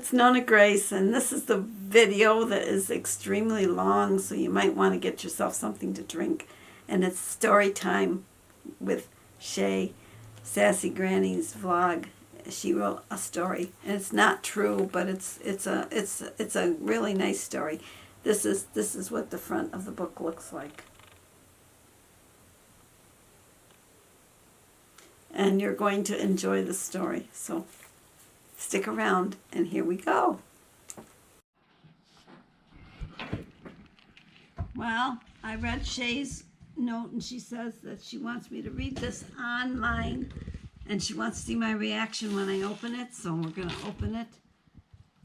it's NonnaGrace, and this is the video that is extremely long, so you might want to get yourself something to drink. And it's story time with Shay, Sassy Granny's vlog. She wrote a story, and it's not true, but it's a really nice story. This is what the front of the book looks like. And you're going to enjoy the story, so stick around, and here we go. Well, I read Shay's note, and she says that she wants me to read this online, and she wants to see my reaction when I open it, so we're going to open it.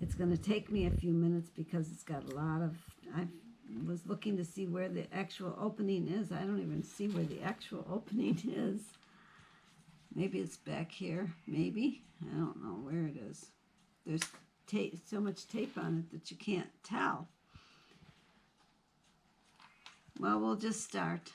It's going to take me a few minutes because it's got a lot of... I was looking to see where the actual opening is. I don't even see where the actual opening is. Maybe it's back here, maybe. I don't know where it is. There's tape, so much tape on it that you can't tell. Well, we'll just start.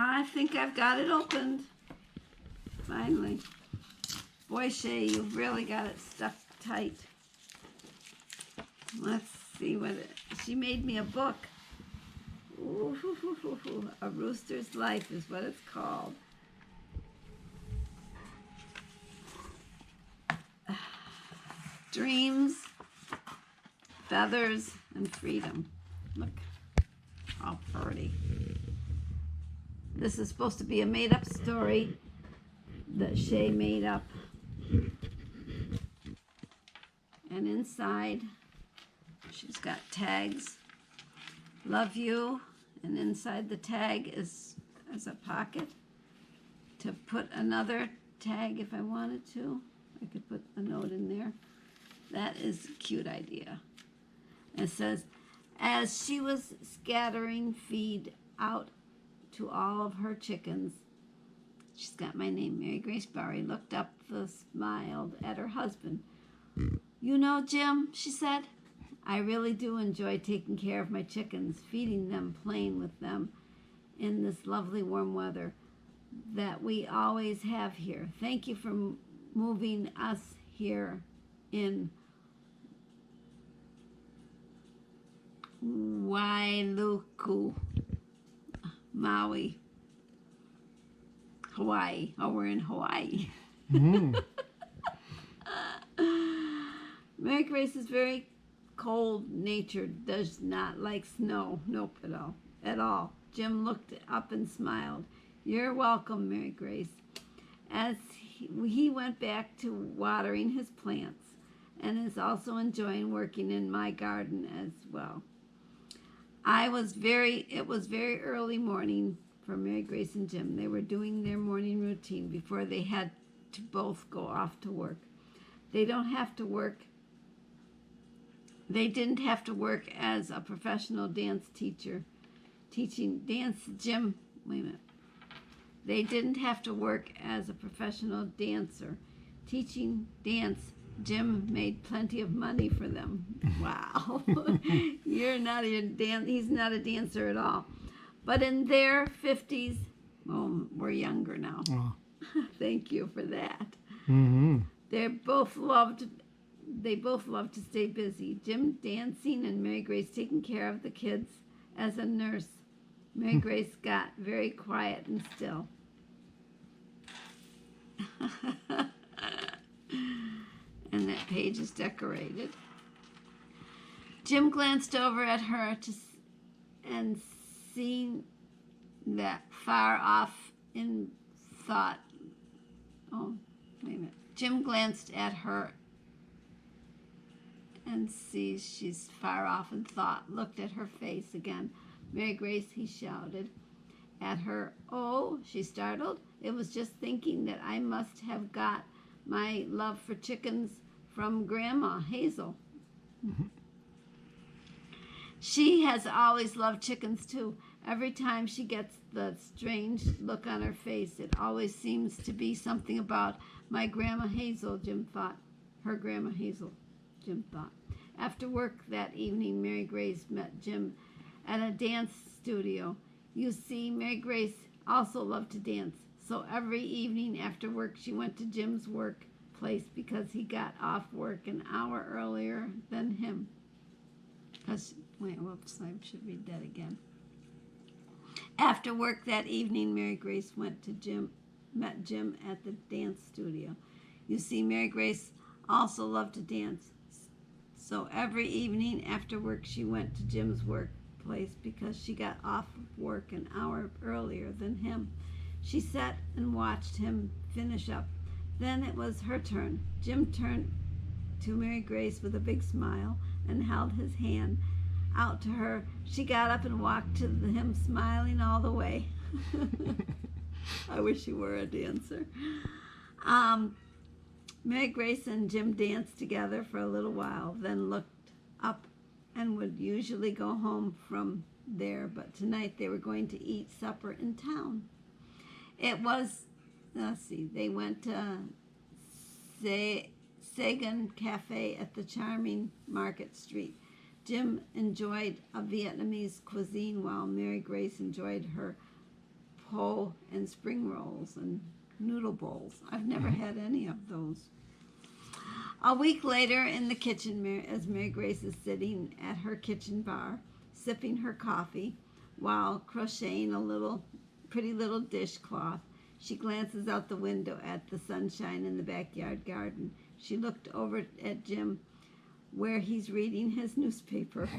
I think I've got it opened. Finally. Boy, Shay, you've really got it stuffed tight. Let's see what it... She made me a book. Ooh, A Rooster's Life is what it's called. Dreams, feathers, and freedom. Look how pretty. This is supposed to be a made-up story that Shay made up. And inside, she's got tags. Love you. And inside the tag is a pocket to put another tag if I wanted to. I could put a note in there. That is a cute idea. It says, as she was scattering feed out to all of her chickens, she's got my name, Mary Grace Barry, looked up, smiled at her husband. You know, Jim, she said, I really do enjoy taking care of my chickens, feeding them, playing with them in this lovely warm weather that we always have here. Thank you for moving us here in Wailuku, Maui, Hawaii. Oh, we're in Hawaii. Mary Grace is very cold-natured, does not like snow. Nope, at all. Jim looked up and smiled. You're welcome, Mary Grace. As he went back to watering his plants and is also enjoying working in my garden as well. It was very early morning for Mary Grace and Jim. They were doing their morning routine before they had to both go off to work. They didn't have to work as a professional dance teacher, teaching dance. Jim, wait a minute. They didn't have to work as a professional dancer, teaching dance. Jim made plenty of money for them. Wow. He's not a dancer at all. But in their 50s, we're younger now. Oh. Thank you for that. Mm-hmm. They both loved to stay busy. Jim dancing and Mary Grace taking care of the kids as a nurse. Mary Grace got very quiet and still. And that page is decorated. Jim glanced over at her and seeing that far off in thought. Oh, wait a minute. Jim glanced at her and sees she's far off in thought. Looked at her face again. Mary Grace, he shouted at her. Oh, she startled. It was just thinking that I must have got my love for chickens from Grandma Hazel. She has always loved chickens too. Every time she gets the strange look on her face, it always seems to be something about my Grandma Hazel, Jim thought. Her Grandma Hazel, Jim thought. After work that evening, Mary Grace met Jim at a dance studio. You see, Mary Grace also loved to dance, so every evening after work she went to Jim's workplace because he got off work an hour earlier than him. Whoops, I should read that again. After work that evening, Mary Grace met Jim at the dance studio. You see, Mary Grace also loved to dance, so every evening after work she went to Jim's workplace because she got off of work an hour earlier than him. She sat and watched him finish up. Then it was her turn. Jim turned to Mary Grace with a big smile and held his hand out to her. She got up and walked to him, smiling all the way. I wish she were a dancer. Mary Grace and Jim danced together for a little while, then looked up and would usually go home from there, but tonight they were going to eat supper in town. It was, they went to Sagan Cafe at the charming Market Street. Jim enjoyed a Vietnamese cuisine while Mary Grace enjoyed her po and spring rolls and noodle bowls. I've never had any of those. A week later in the kitchen, as Mary Grace is sitting at her kitchen bar, sipping her coffee while crocheting a pretty little dishcloth, she glances out the window at the sunshine in the backyard garden. She looked over at Jim where he's reading his newspaper.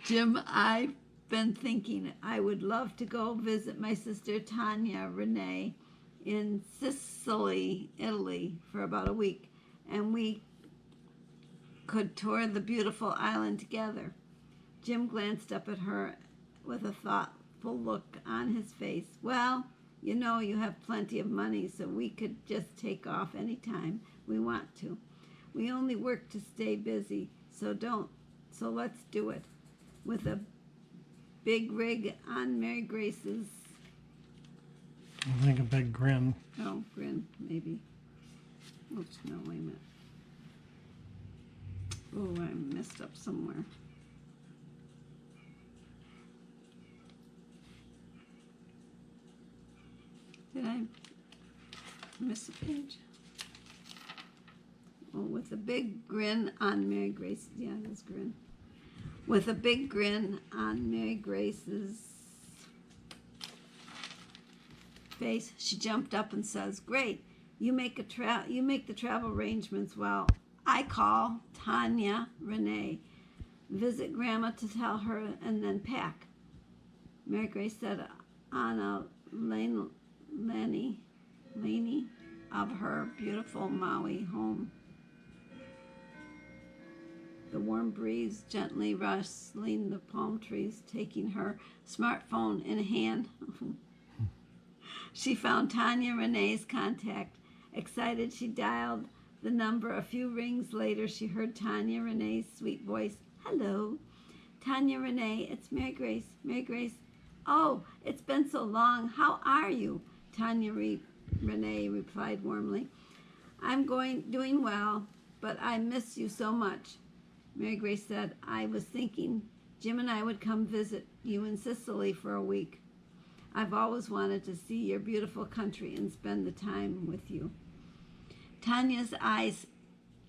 Jim, I've been thinking I would love to go visit my sister Tanya Renee in Sicily, Italy for about a week, and we could tour the beautiful island together. Jim glanced up at her with a thoughtful look on his face. Well, you know you have plenty of money, so we could just take off anytime we want to. We only work to stay busy, so let's do it. With a big rig on Mary Grace's... I think a big grin. Oh, grin, maybe. Oops, no, wait a minute. Oh, I messed up somewhere. Did I miss a page? Oh, with a big grin on Mary Grace. Yeah, that's grin. With a big grin on Mary Grace's face, she jumped up and says, "Great, you make the travel arrangements while I call Tanya Renee, visit Grandma to tell her, and then pack." Mary Grace said on a laney of her beautiful Maui home. The warm breeze gently rustling the palm trees, taking her smartphone in hand. She found Tanya Renee's contact. Excited, she dialed the number. A few rings later, she heard Tanya Renee's sweet voice. "Hello, Tanya Renee, it's Mary Grace. Mary Grace. Oh, it's been so long. How are you?" Tanya Renee replied warmly. "I'm doing well, but I miss you so much." Mary Grace said, "I was thinking Jim and I would come visit you in Sicily for a week. I've always wanted to see your beautiful country and spend the time with you." Tanya's eyes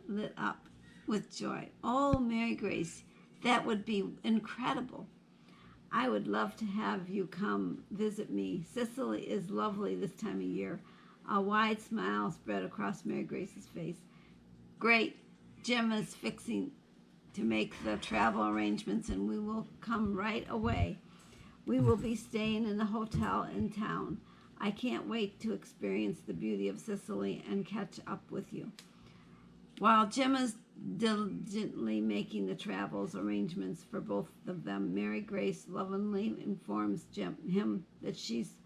lit up with joy. "Oh, Mary Grace, that would be incredible. I would love to have you come visit me. Sicily is lovely this time of year." A wide smile spread across Mary Grace's face. "Great. Jim is fixing to make the travel arrangements and we will come right away. We will be staying in a hotel in town. I can't wait to experience the beauty of Sicily and catch up with you." While Jim is diligently making the travels arrangements for both of them, Mary Grace lovingly informs him that she's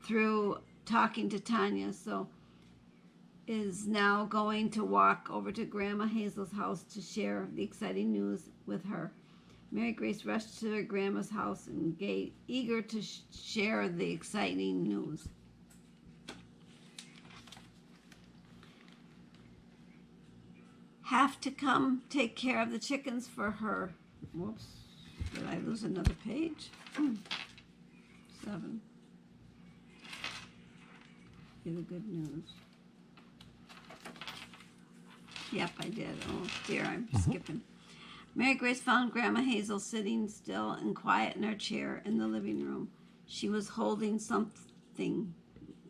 through talking to Tanya, so is now going to walk over to Grandma Hazel's house to share the exciting news with her. Mary Grace rushed to her grandma's house and eager to share the exciting news. Have to come take care of the chickens for her. Whoops, did I lose another page? 7. Get the good news. Yep, I did. Oh dear, I'm skipping. Mary Grace found Grandma Hazel sitting still and quiet in her chair in the living room. She was holding something,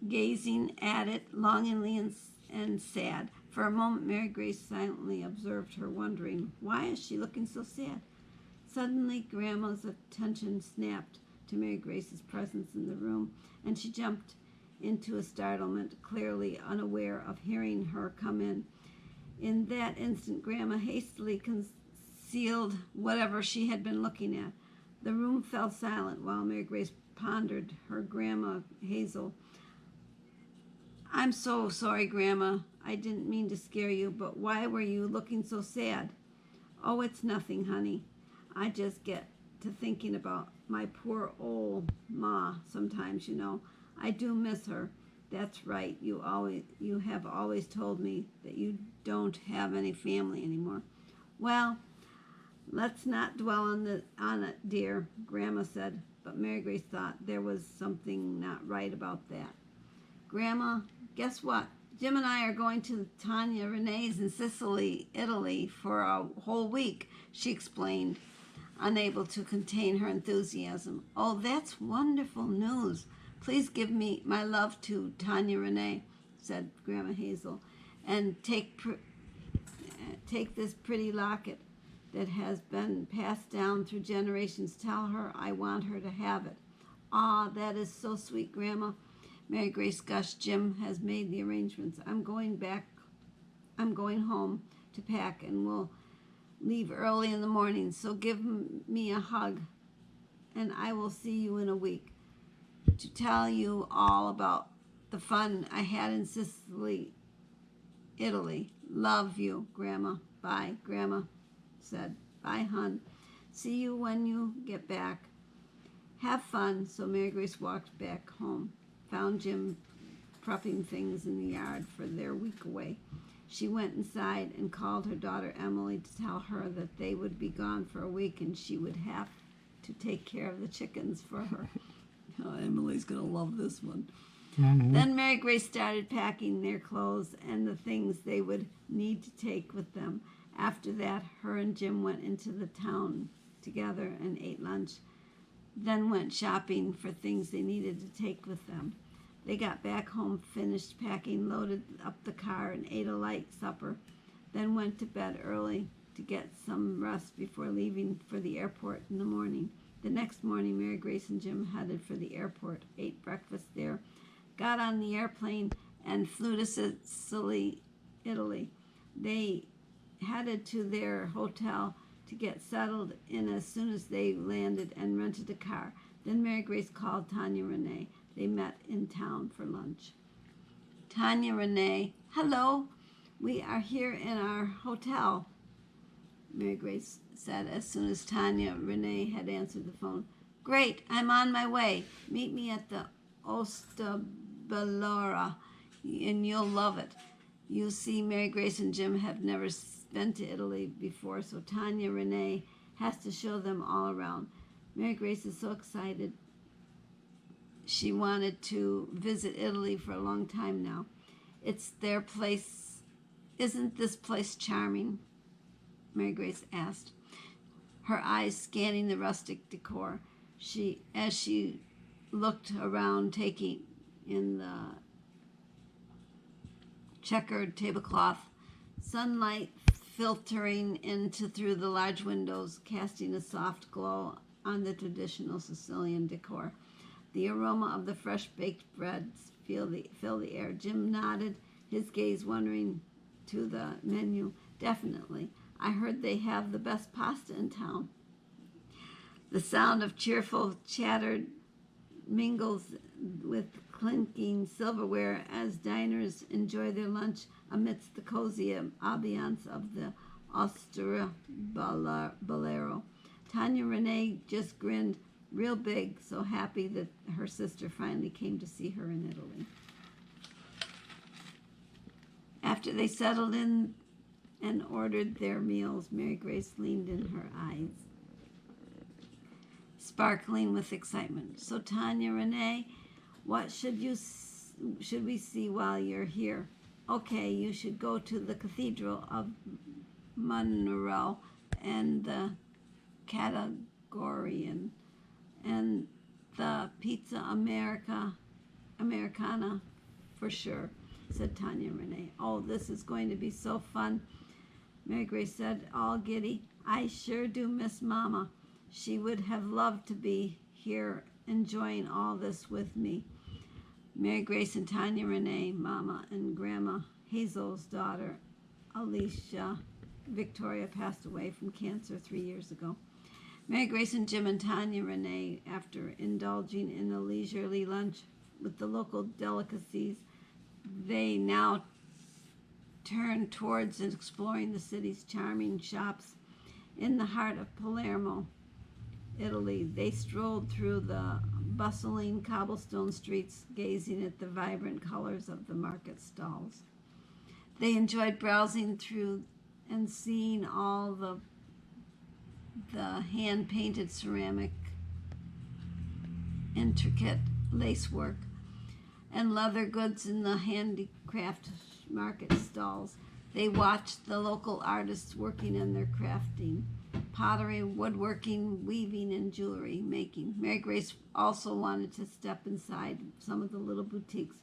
gazing at it longingly and sad. For a moment, Mary Grace silently observed her, wondering, why is she looking so sad? Suddenly, Grandma's attention snapped to Mary Grace's presence in the room, and she jumped into a startlement, clearly unaware of hearing her come in. In that instant, Grandma hastily concealed whatever she had been looking at. The room fell silent while Mary Grace pondered her Grandma Hazel. I'm so sorry, Grandma. I didn't mean to scare you, but why were you looking so sad? Oh, it's nothing, honey. I just get to thinking about my poor old Ma sometimes, you know. I do miss her. That's right. You have always told me that you don't have any family anymore. Well, let's not dwell on it, dear, Grandma said, but Mary Grace thought there was something not right about that. Grandma, guess what? Jim and I are going to Tanya Renee's in Sicily, Italy for a whole week, she explained, unable to contain her enthusiasm. Oh, that's wonderful news. Please give me my love to Tanya Renee, said Grandma Hazel, and take this pretty locket that has been passed down through generations. Tell her I want her to have it. Ah, that is so sweet, Grandma. Mary Grace gushed. Jim has made the arrangements. I'm going home to pack, and we'll leave early in the morning, so give me a hug, and I will see you in a week to tell you all about the fun I had in Sicily, Italy. Love you, Grandma. Bye, Grandma said. Bye, hon. See you when you get back. Have fun. So Mary Grace walked back home, found Jim prepping things in the yard for their week away. She went inside and called her daughter Emily to tell her that they would be gone for a week and she would have to take care of the chickens for her. Oh, Emily's going to love this one. Mm-hmm. Then Mary Grace started packing their clothes and the things they would need to take with them. After that, her and Jim went into the town together and ate lunch, then went shopping for things they needed to take with them. They got back home, finished packing, loaded up the car, and ate a light supper, then went to bed early to get some rest before leaving for the airport in the morning. The next morning, Mary Grace and Jim headed for the airport, ate breakfast there, got on the airplane, and flew to Sicily, Italy. They headed to their hotel to get settled in as soon as they landed and rented a car. Then Mary Grace called Tanya Renee. They met in town for lunch. Tanya Renee, hello. We are here in our hotel, Mary Grace said as soon as Tanya Renee had answered the phone. Great, I'm on my way. Meet me at the Ostabellora, and you'll love it. You see, Mary Grace and Jim have never been to Italy before, so Tanya Renee has to show them all around. Mary Grace is so excited. She wanted to visit Italy for a long time now. It's their place. Isn't this place charming? Mary Grace asked, her eyes scanning the rustic decor. As she looked around, taking in the checkered tablecloth, sunlight filtering through the large windows, casting a soft glow on the traditional Sicilian decor. The aroma of the fresh baked breads filled the air. Jim nodded, his gaze wandering to the menu. Definitely. I heard they have the best pasta in town. The sound of cheerful chatter mingles with clinking silverware as diners enjoy their lunch amidst the cozy ambiance of the Austria Bolero. Tanya Renee just grinned real big, so happy that her sister finally came to see her in Italy. After they settled in and ordered their meals, Mary Grace leaned in her eyes, sparkling with excitement. So Tanya Renee, what should we see while you're here? Okay, you should go to the Cathedral of Monroe and the Categorian and the Pizza Americana for sure, said Tanya Renee. Oh, this is going to be so fun, Mary Grace said, all giddy. I sure do miss Mama. She would have loved to be here enjoying all this with me. Mary Grace and Tanya Renee, Mama and Grandma Hazel's daughter, Alicia Victoria, passed away from cancer 3 years ago. Mary Grace and Jim and Tanya Renee, after indulging in a leisurely lunch with the local delicacies, they now turned towards exploring the city's charming shops in the heart of Palermo, Italy. They strolled through the bustling cobblestone streets, gazing at the vibrant colors of the market stalls. They enjoyed browsing through and seeing all the hand-painted ceramic, intricate lacework, and leather goods in the handicraft market stalls. They watched the local artists working in their crafting, pottery, woodworking, weaving, and jewelry making. Mary Grace also wanted to step inside some of the little boutiques.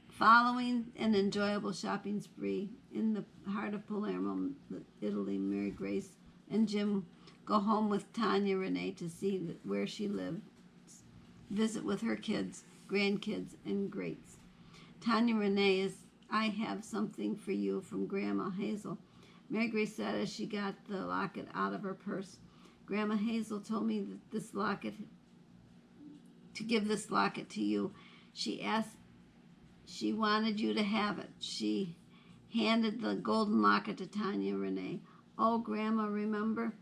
Following an enjoyable shopping spree in the heart of Palermo, Italy, Mary Grace and Jim go home with Tanya Renee to see where she lives, visit with her kids, grandkids, and greats. Tanya Renee is, I have something for you from Grandma Hazel, Mary Grace said as she got the locket out of her purse. Grandma Hazel told me that to give this locket to you. She wanted you to have it. She handed the golden locket to Tanya Renee. Oh, Grandma, remember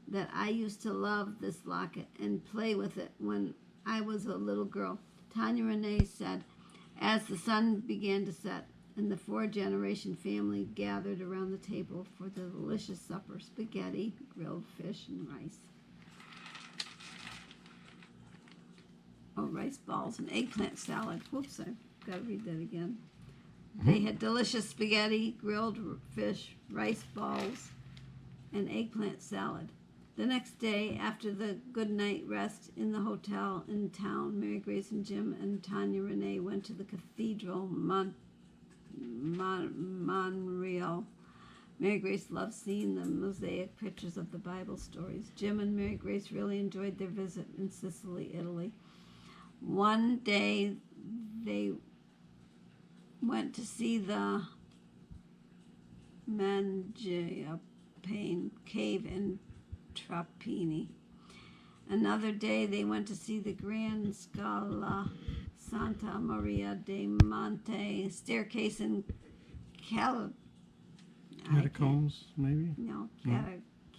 that I used to love this locket and play with it when I was a little girl, Tanya Renee said as the sun began to set and the four-generation family gathered around the table for the delicious supper, spaghetti, grilled fish, and rice. Oh, rice balls and eggplant salad. Whoops, I've got to read that again. They had delicious spaghetti, grilled fish, rice balls, and eggplant salad. The next day, after the good night rest in the hotel in town, Mary Grace and Jim and Tanya Renee went to the Cathedral Monreal. Mary Grace loved seeing the mosaic pictures of the Bible stories. Jim and Mary Grace really enjoyed their visit in Sicily, Italy. One day, they went to see the Mangiapane cave in Trapani. Another day, they went to see the Grand Scala Santa Maria de Monte staircase in Catacombs, maybe? No,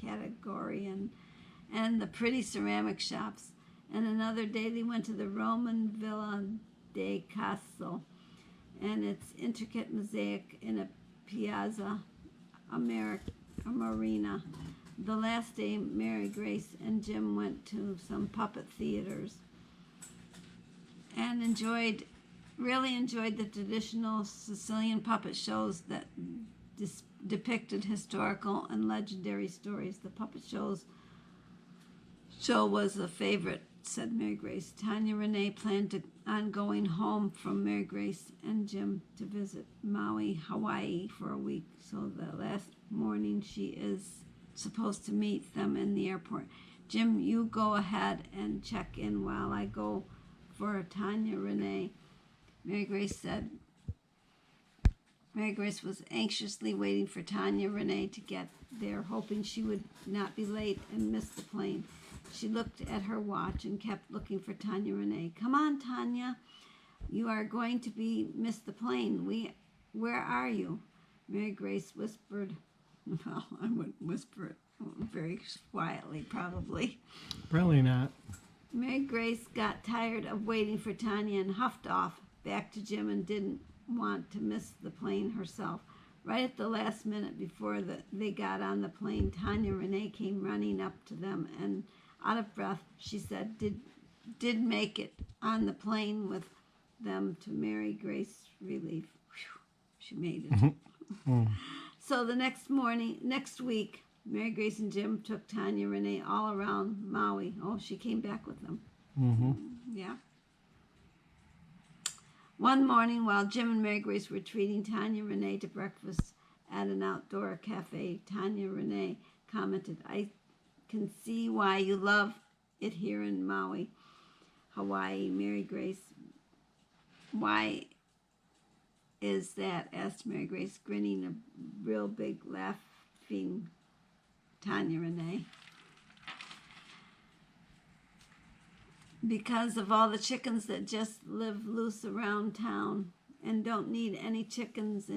Categorian, and the pretty ceramic shops. And another day, they went to the Roman Villa de Castel and its intricate mosaic in a Piazza Marina. The last day, Mary Grace and Jim went to some puppet theaters and really enjoyed the traditional Sicilian puppet shows that depicted historical and legendary stories. The puppet show was a favorite, said Mary Grace. Tanya Renee planned on going home from Mary Grace and Jim to visit Maui, Hawaii for a week. So the last morning she is supposed to meet them in the airport. Jim, you go ahead and check in while I go for Tanya Renee, Mary Grace said. Mary Grace was anxiously waiting for Tanya Renee to get there, hoping she would not be late and miss the plane. She looked at her watch and kept looking for Tanya Renee. Come on, Tanya. You are going to miss the plane. Where are you? Mary Grace whispered. Well, I wouldn't whisper it very quietly, probably. Probably not. Mary Grace got tired of waiting for Tanya and huffed off back to Jim and didn't want to miss the plane herself. Right at the last minute before they got on the plane, Tanya Renee came running up to them and, out of breath, she said, did make it on the plane with them to Mary Grace's relief. Whew, she made it. So the next week, Mary Grace and Jim took Tanya Renee all around Maui. Oh, she came back with them. Yeah. One morning, while Jim and Mary Grace were treating Tanya Renee to breakfast at an outdoor cafe, Tanya Renee commented, I can see why you love it here in Maui, Hawaii. Mary Grace, why is that? Asked Mary Grace, grinning a real big, laughing Tanya Renee. Because of all the chickens that just live loose around town and don't need any chickens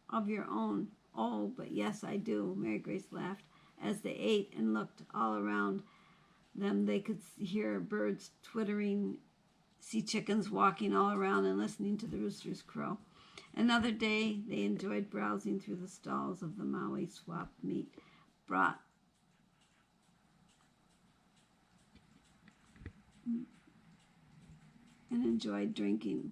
of your own. Oh, but yes, I do, Mary Grace laughed. As they ate and looked all around them, they could hear birds twittering, see chickens walking all around, and listening to the roosters crow. Another day, they enjoyed browsing through the stalls of the Maui swap meat brought and enjoyed drinking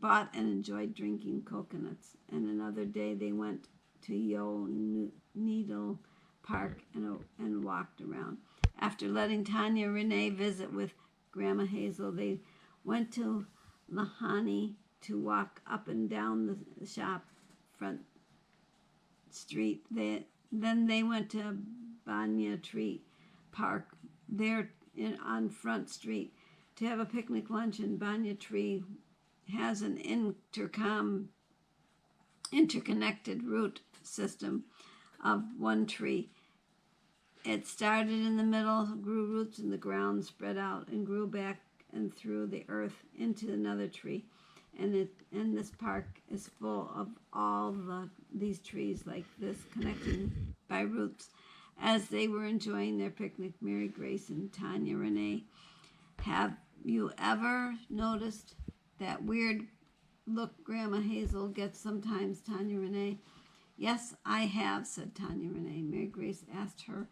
coconuts. And another day they went to Needle Park and walked around. After letting Tanya Renee visit with Grandma Hazel, they went to Lahani to walk up and down the shop front street. Then they went to Banya Tree Park there on Front Street to have a picnic lunch. And Banya Tree has an interconnected root system of one tree. It started in the middle, grew roots in the ground, spread out, and grew back and through the earth into another tree. And this park is full of all these trees like this, connecting by roots. As they were enjoying their picnic, Mary Grace and Tanya Renee, have you ever noticed that weird look Grandma Hazel gets sometimes, Tanya Renee? Yes, I have, said Tanya Renee. Mary Grace asked her,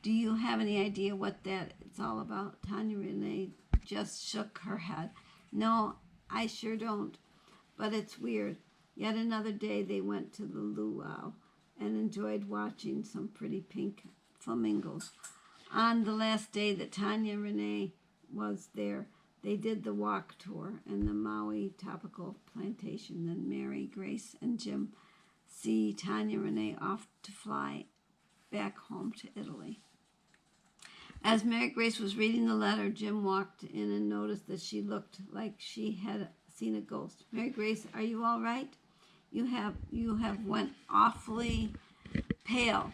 do you have any idea what it's all about? Tanya Renee just shook her head. No, I sure don't, but it's weird. Yet another day they went to the luau and enjoyed watching some pretty pink flamingos. On the last day that Tanya Renee was there, they did the walk tour and the Maui Tropical Plantation. Then Mary Grace and Jim see Tanya Renee off to fly back home to Italy. As Mary Grace was reading the letter, Jim walked in and noticed that she looked like she had seen a ghost. Mary Grace, are you all right? You have went awfully pale.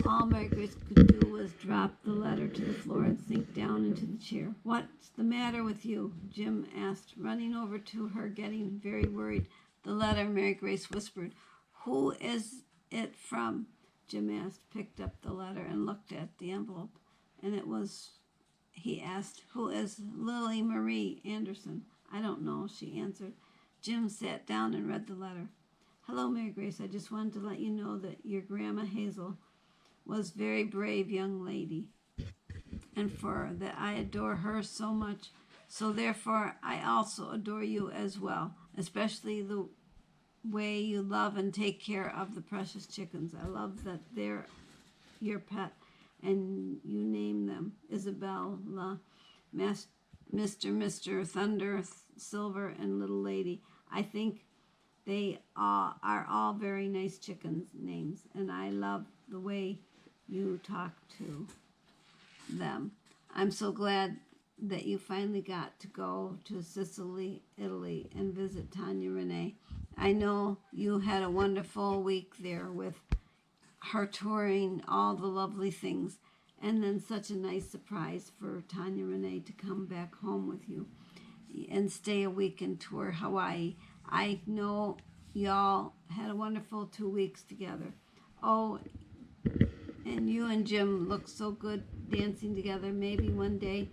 All Mary Grace could do was drop the letter to the floor and sink down into the chair. What's the matter with you? Jim asked, running over to her, getting very worried. The letter, Mary Grace whispered. Who is it from? Jim asked, picked up the letter and looked at the envelope. And he asked, who is Lily Marie Anderson? I don't know, she answered. Jim sat down and read the letter. Hello, Mary Grace. I just wanted to let you know that your Grandma Hazel was a very brave young lady, and for that I adore her so much. So therefore, I also adore you as well, especially the way you love and take care of the precious chickens. I love that they're your pet, and you name them Isabella, Mr. Thunder, Silver, and Little Lady. I think they are all very nice chickens' names, and I love the way you talk to them. I'm so glad that you finally got to go to Sicily, Italy, and visit Tanya Renee. I know you had a wonderful week there with her touring all the lovely things, and then such a nice surprise for Tanya Renee to come back home with you. and stay a week and tour Hawaii. I know y'all had a wonderful 2 weeks together. Oh, and you and Jim look so good dancing together. Maybe one day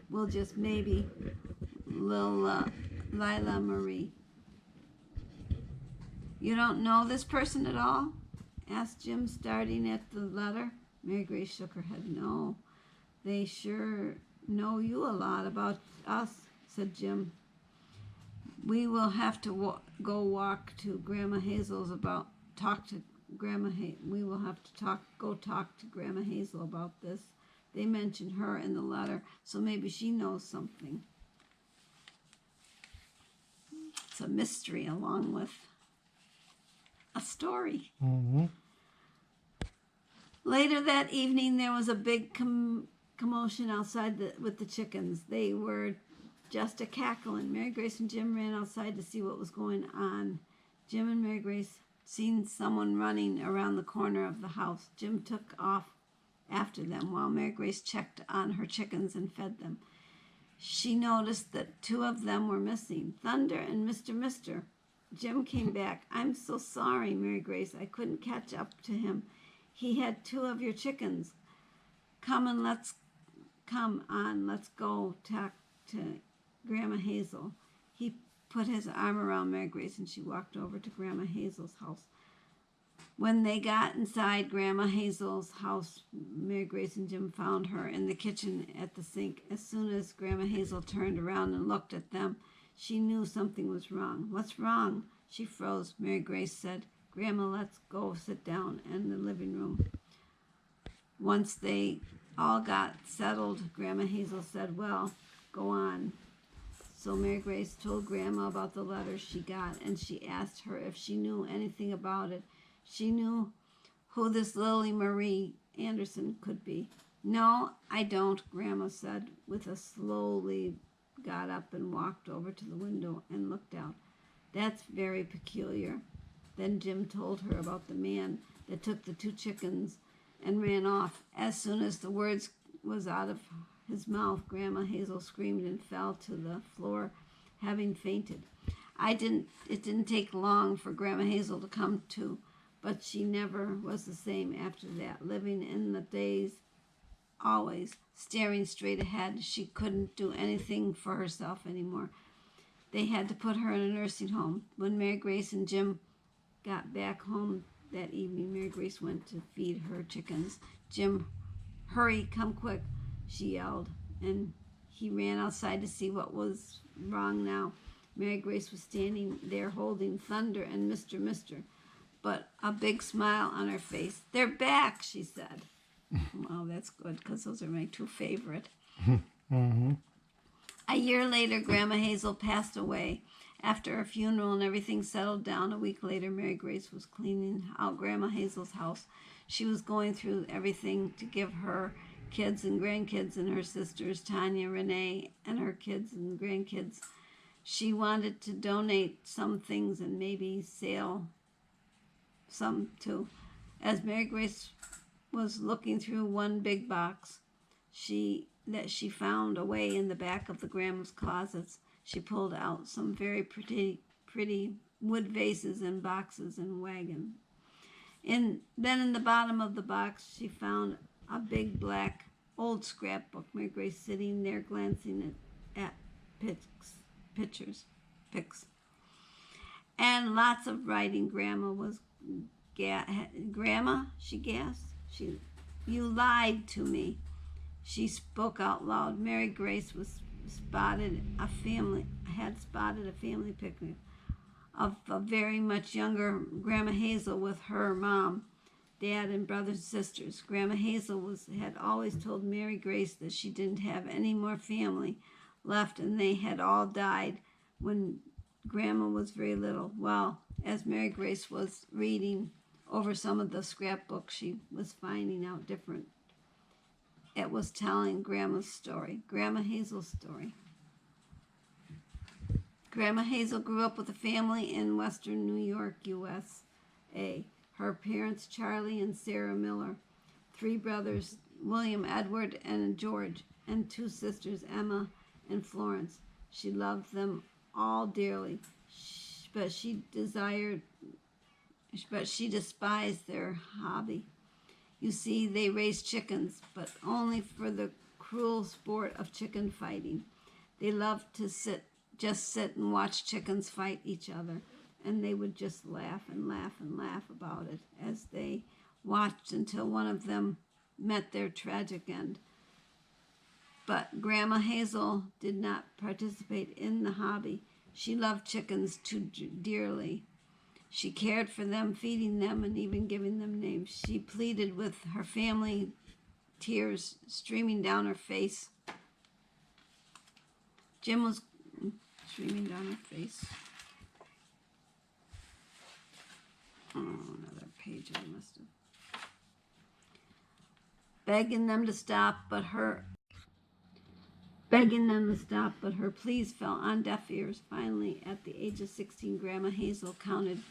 we'll just maybe Lila Marie. You don't know this person at all? Asked Jim, starting at the letter. Mary Grace shook her head. No, they sure know you a lot about us, said Jim. We will have to go walk to Grandma Hazel's talk to Grandma Hazel about this. They mentioned her in the letter, so maybe she knows something. It's a mystery along with a story. Mm-hmm. Later that evening, there was a big commotion outside with the chickens. They were just a cackling. Mary Grace and Jim ran outside to see what was going on. Jim and Mary Grace seen someone running around the corner of the house. Jim took off after them while Mary Grace checked on her chickens and fed them. She noticed that 2 of them were missing, Thunder and Mr. Jim came back. I'm so sorry, Mary Grace. I couldn't catch up to him. He had 2 of your chickens. Come on, let's go talk to Grandma Hazel. He put his arm around Mary Grace and she walked over to Grandma Hazel's house. When they got inside Grandma Hazel's house, Mary Grace and Jim found her in the kitchen at the sink. As soon as Grandma Hazel turned around and looked at them, she knew something was wrong. What's wrong? She froze. Mary Grace said, Grandma, let's go sit down in the living room. Once they all got settled, Grandma Hazel said, well, go on. So Mary Grace told Grandma about the letter she got, and she asked her if she knew anything about it. She knew who this Lily Marie Anderson could be. No, I don't, Grandma said, slowly got up and walked over to the window and looked out. That's very peculiar. Then Jim told her about the man that took the 2 chickens and ran off. As soon as the words was out of his mouth, Grandma Hazel screamed and fell to the floor, having fainted. It didn't take long for Grandma Hazel to come to, but she never was the same after that, living in the daze, always staring straight ahead. She couldn't do anything for herself anymore. They had to put her in a nursing home. When Mary Grace and Jim got back home that evening, Mary Grace went to feed her chickens. Jim, hurry, come quick, she yelled, and he ran outside to see what was wrong now. Mary Grace was standing there holding Thunder and Mr. but a big smile on her face. They're back, she said. Well, that's good, because those are my 2 favorite. Mm-hmm. A year later, Grandma Hazel passed away. After a funeral and everything settled down, a week later, Mary Grace was cleaning out Grandma Hazel's house. She was going through everything to give her kids and grandkids and her sisters, Tanya, Renee, and her kids and grandkids. She wanted to donate some things and maybe sell some too. As Mary Grace was looking through one big box she found away in the back of the grandma's closets, she pulled out some very pretty wood vases and boxes and wagon. Then in the bottom of the box, she found a big black old scrapbook. Mary Grace sitting there glancing at pics, and lots of writing. Grandma, she gasped. You lied to me. She spoke out loud. Mary Grace had spotted a family picnic of a very much younger Grandma Hazel with her mom, dad, and brothers and sisters. Grandma Hazel had always told Mary Grace that she didn't have any more family left, and they had all died when Grandma was very little. Well, as Mary Grace was reading over some of the scrapbooks, she was finding out different. It was telling Grandma's story, Grandma Hazel's story. Grandma Hazel grew up with a family in western New York, USA. Her parents, Charlie and Sarah Miller, 3 brothers, William, Edward, and George, and 2 sisters, Emma and Florence. She loved them all dearly, but she despised their hobby. You see, they raised chickens, but only for the cruel sport of chicken fighting. They loved to just sit and watch chickens fight each other, and they would just laugh and laugh and laugh about it as they watched until one of them met their tragic end. But Grandma Hazel did not participate in the hobby. She loved chickens too dearly. She cared for them, feeding them, and even giving them names. She pleaded with her family, tears streaming down her face. Jim was streaming down her face. Oh, another page I must have. Begging them to stop, but her pleas fell on deaf ears. Finally, at the age of 16, Grandma Hazel couldn't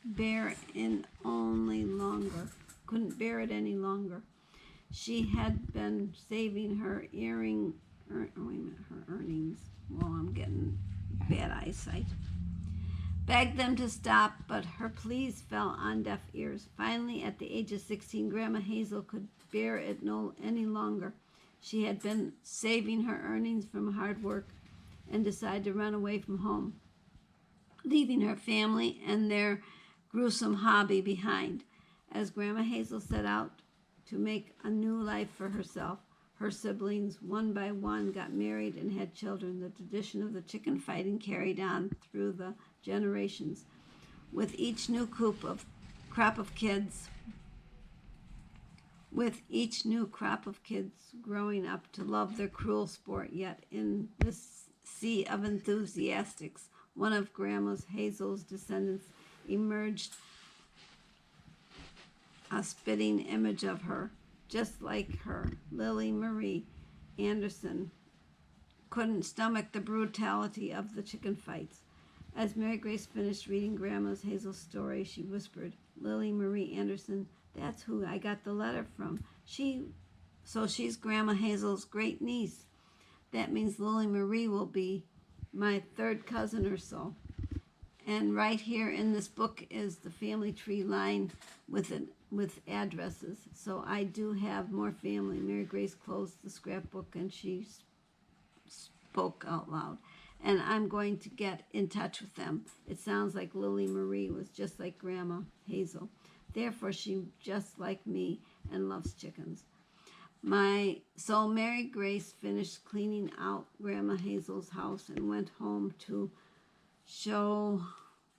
bear it any longer. She had been saving her earnings. Well, I'm getting bad eyesight. Begged them to stop, but her pleas fell on deaf ears. Finally, at the age of 16, Grandma Hazel could bear it any longer. She had been saving her earnings from hard work and decided to run away from home, leaving her family and their gruesome hobby behind. As Grandma Hazel set out to make a new life for herself, her siblings, one by one, got married and had children. The tradition of the chicken fighting carried on through the generations. With each new crop of kids growing up to love their cruel sport, yet in this sea of enthusiasts, one of Grandma Hazel's descendants emerged, a spitting image of her, just like her. Lily Marie Anderson couldn't stomach the brutality of the chicken fights. As Mary Grace finished reading Grandma Hazel's story, she whispered, "Lily Marie Anderson, that's who I got the letter from. She's Grandma Hazel's great niece. That means Lily Marie will be my third cousin or so." And right here in this book is the family tree line with addresses. So I do have more family. Mary Grace closed the scrapbook and she spoke out loud. And I'm going to get in touch with them. It sounds like Lily Marie was just like Grandma Hazel. Therefore, she just like me and loves chickens. So Mary Grace finished cleaning out Grandma Hazel's house and went home to show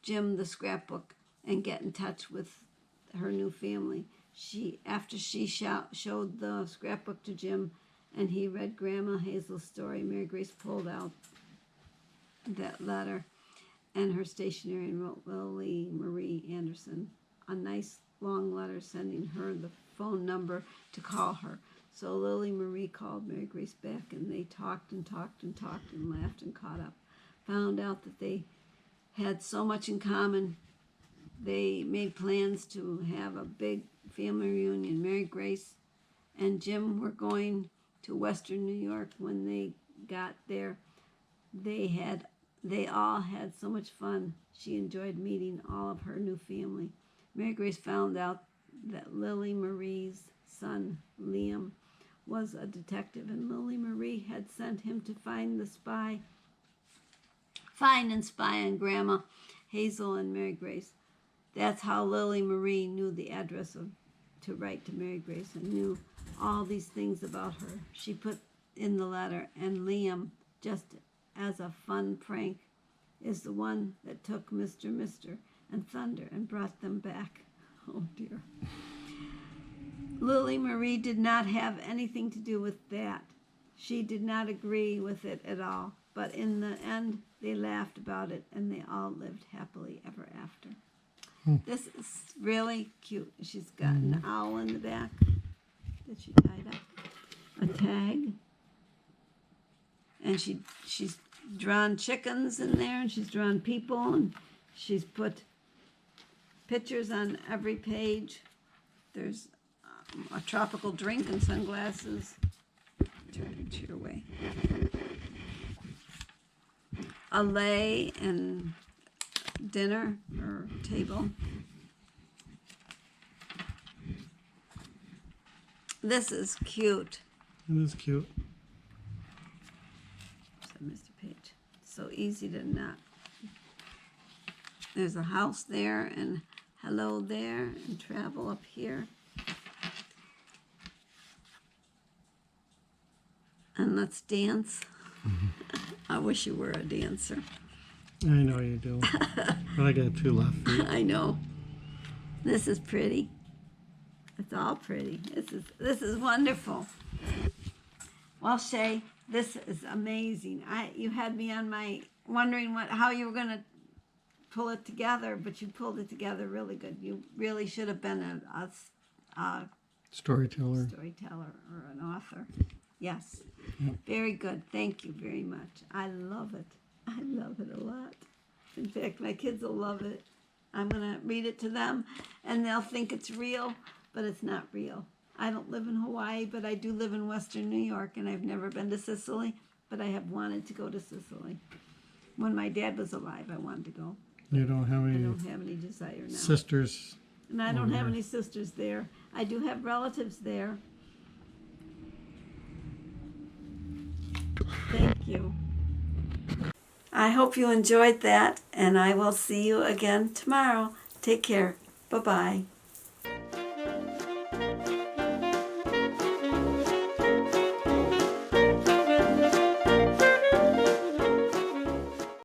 Jim the scrapbook and get in touch with her new family. After she showed the scrapbook to Jim and he read Grandma Hazel's story, Mary Grace pulled out that letter and her stationery and wrote Lily Marie Anderson a nice long letter sending her the phone number to call her. So Lily Marie called Mary Grace back and they talked and talked and talked and laughed and caught up. Found out that they had so much in common. They made plans to have a big family reunion. Mary Grace and Jim were going to Western New York. When they got there, they all had so much fun. She enjoyed meeting all of her new family. Mary Grace found out that Lily Marie's son, Liam, was a detective, and Lily Marie had sent him to find and spy on Grandma Hazel and Mary Grace. That's how Lily Marie knew the address to write to Mary Grace and knew all these things about her. She put in the letter, and Liam, just as a fun prank, is the one that took Mr. and Thunder and brought them back. Oh dear. Lily Marie did not have anything to do with that. She did not agree with it at all. But in the end, they laughed about it and they all lived happily ever after. This is really cute. She's got an owl in the back that she tied up, a tag, and she's drawn chickens in there, and she's drawn people, and she's put pictures on every page. There's a tropical drink and sunglasses. Turn your way. a lay and dinner or table. This is cute. It is cute. So, Mr. Page, so easy to knot. There's a house there and hello there and travel up here. And let's dance. I wish you were a dancer. I know you do. But I got 2 left feet. I know. This is pretty. It's all pretty. This is wonderful. Well, Shay, this is amazing. You had me on my wondering how you were going to pull it together, but you pulled it together really good. You really should have been a Storyteller. or an author. Yes. Yep. Very good. Thank you very much. I love it. I love it a lot. In fact, my kids will love it. I'm going to read it to them, and they'll think it's real, but it's not real. I don't live in Hawaii, but I do live in Western New York, and I've never been to Sicily, but I have wanted to go to Sicily. When my dad was alive, I wanted to go. You don't have I any don't have any desire now. sisters. And I don't have there. any sisters there. I do have relatives there. Thank you. I hope you enjoyed that, and I will see you again tomorrow. Take care. Bye-bye.